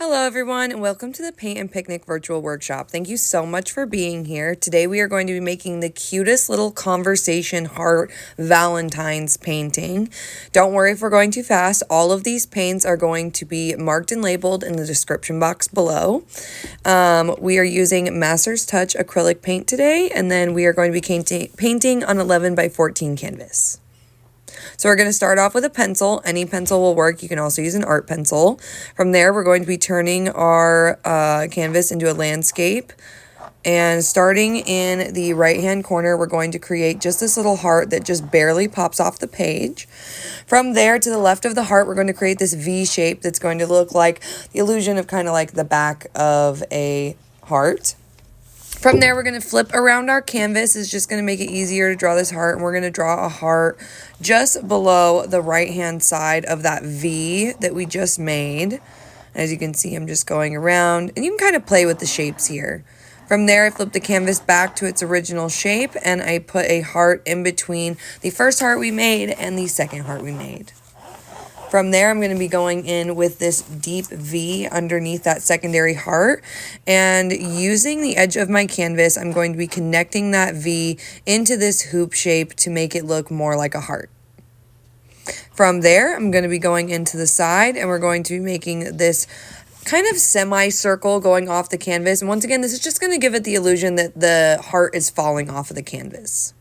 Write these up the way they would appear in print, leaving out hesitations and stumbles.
Hello everyone and welcome to the Paint and Picnic virtual workshop. Thank you so much for being here. Today we are going to be making the cutest little conversation heart Valentine's painting. Don't worry if we're going too fast. All of these paints are going to be marked and labeled in the description box below. We are using Master's Touch acrylic paint today, and then we are going to be painting on 11 by 14 canvas. So we're going to start off with a pencil. Any pencil will work. You can also use an art pencil. From there, we're going to be turning our canvas into a landscape. And starting in the right-hand corner, we're going to create just this little heart that just barely pops off the page. From there to the left of the heart, we're going to create this V shape that's going to look like the illusion of kind of like the back of a heart. From there, we're going to flip around our canvas. It's just going to make it easier to draw this heart. And we're going to draw a heart just below the right-hand side of that V that we just made. As you can see, I'm just going around. And you can kind of play with the shapes here. From there, I flip the canvas back to its original shape. And I put a heart in between the first heart we made and the second heart we made. From there, I'm going to be going in with this deep V underneath that secondary heart, and using the edge of my canvas, I'm going to be connecting that V into this hoop shape to make it look more like a heart. From there, I'm going to be going into the side, and we're going to be making this kind of semicircle going off the canvas. And once again, this is just going to give it the illusion that the heart is falling off of the canvas.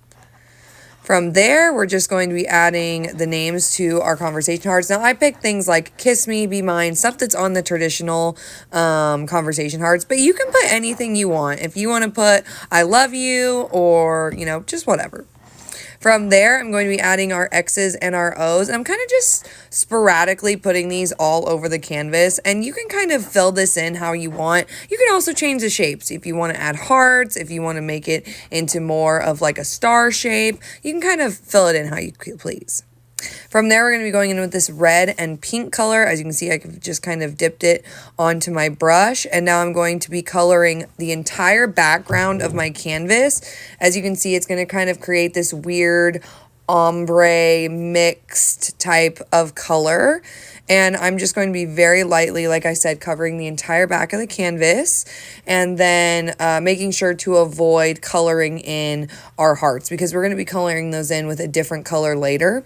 From there, we're just going to be adding the names to our conversation hearts. Now, I picked things like Kiss Me, Be Mine, stuff that's on the traditional conversation hearts, but you can put anything you want. If you want to put I love you or, just whatever. From there, I'm going to be adding our X's and our O's. And I'm kind of just sporadically putting these all over the canvas. And you can kind of fill this in how you want. You can also change the shapes. If you want to add hearts, if you want to make it into more of like a star shape, you can kind of fill it in how you please. From there, we're going to be going in with this red and pink color. As you can see, I just kind of dipped it onto my brush. And now I'm going to be coloring the entire background of my canvas. As you can see, it's going to kind of create this weird ombre mixed type of color. And I'm just going to be very lightly, like I said, covering the entire back of the canvas, and then making sure to avoid coloring in our hearts because we're going to be coloring those in with a different color later.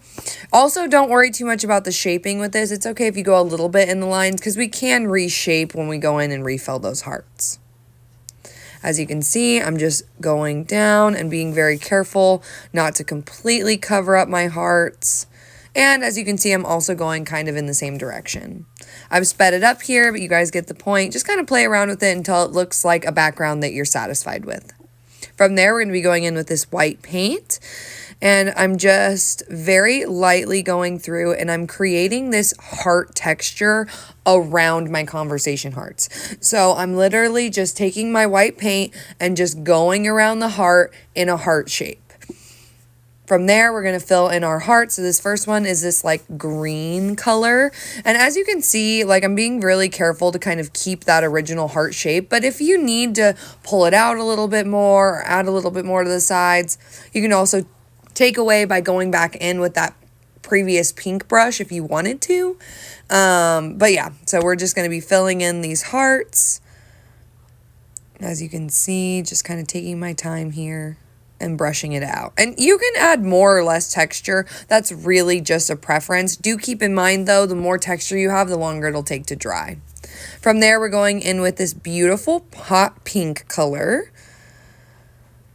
Also, don't worry too much about the shaping with this. It's okay if you go a little bit in the lines because we can reshape when we go in and refill those hearts. As you can see, I'm just going down and being very careful not to completely cover up my hearts. And as you can see, I'm also going kind of in the same direction. I've sped it up here, but you guys get the point. Just kind of play around with it until it looks like a background that you're satisfied with. From there, we're going to be going in with this white paint. And I'm just very lightly going through and I'm creating this heart texture around my conversation hearts. So I'm literally just taking my white paint and just going around the heart in a heart shape. From there, we're going to fill in our heart. So this first one is this like green color. And as you can see, like I'm being really careful to kind of keep that original heart shape. But if you need to pull it out a little bit more or add a little bit more to the sides, you can also take away by going back in with that previous pink brush if you wanted to. But yeah, so we're just going to be filling in these hearts. As you can see, just kind of taking my time here and brushing it out. And you can add more or less texture. That's really just a preference. Do keep in mind though, the more texture you have, the longer it'll take to dry. From there, we're going in with this beautiful hot pink color.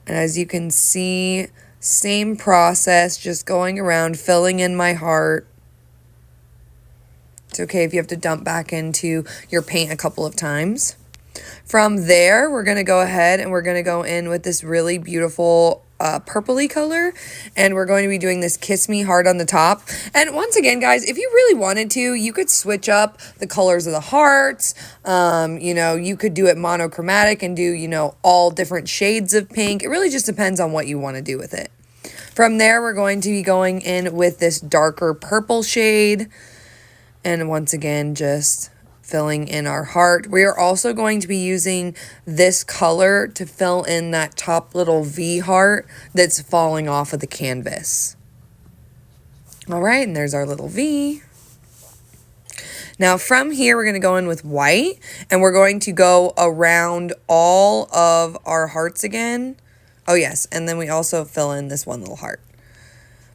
And as you can see, same process, just going around, filling in my heart. It's okay if you have to dump back into your paint a couple of times. From there, we're going to go ahead and we're going to go in with this really beautiful purpley color. And we're going to be doing this Kiss Me heart on the top. And once again, guys, if you really wanted to, you could switch up the colors of the hearts. You could do it monochromatic and do, all different shades of pink. It really just depends on what you want to do with it. From there, we're going to be going in with this darker purple shade. And once again, just filling in our heart. We are also going to be using this color to fill in that top little V heart that's falling off of the canvas. All right, and there's our little V. Now from here, we're going to go in with white, and we're going to go around all of our hearts again. Oh yes, and then we also fill in this one little heart.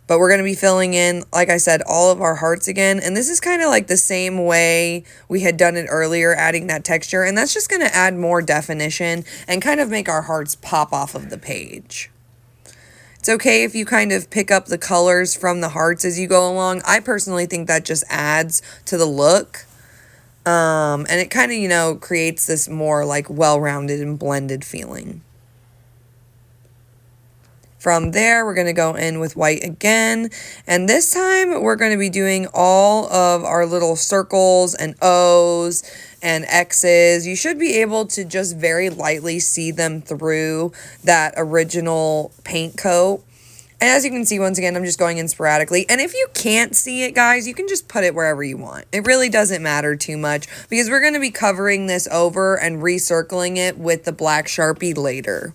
But we're going to be filling in, like I said, all of our hearts again. And this is kind of like the same way we had done it earlier, adding that texture. And that's just going to add more definition and kind of make our hearts pop off of the page. It's okay if you kind of pick up the colors from the hearts as you go along. I personally think that just adds to the look. And it kind of, you know, creates this more like well-rounded and blended feeling. From there, we're going to go in with white again. And this time, we're going to be doing all of our little circles and O's and X's. You should be able to just very lightly see them through that original paint coat. And as you can see, once again, I'm just going in sporadically. And if you can't see it, guys, you can just put it wherever you want. It really doesn't matter too much because we're going to be covering this over and recircling it with the black Sharpie later.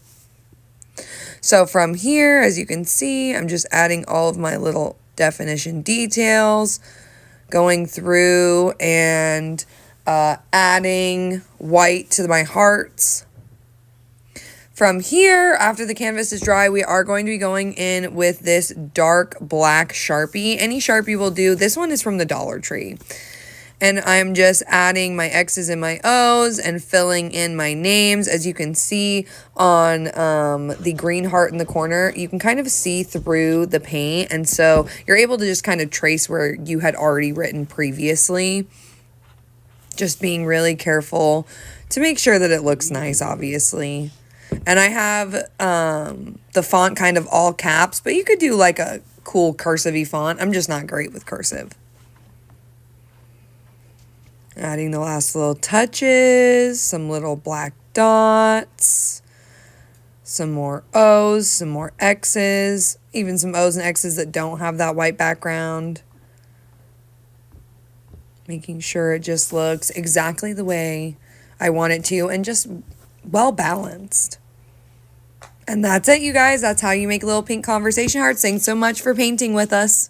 So from here, as you can see, I'm just adding all of my little definition details, going through and adding white to my hearts. From here, after the canvas is dry, we are going to be going in with this dark black Sharpie. Any Sharpie will do. This one is from the Dollar Tree. And I'm just adding my X's and my O's and filling in my names. As you can see on the green heart in the corner, you can kind of see through the paint. And so you're able to just kind of trace where you had already written previously. Just being really careful to make sure that it looks nice, obviously. And I have the font kind of all caps, but you could do like a cool cursive-y font. I'm just not great with cursive. Adding the last little touches, some little black dots, some more O's, some more X's, even some O's and X's that don't have that white background. Making sure it just looks exactly the way I want it to and just well balanced. And that's it, you guys. That's how you make little pink conversation hearts. Thanks so much for painting with us.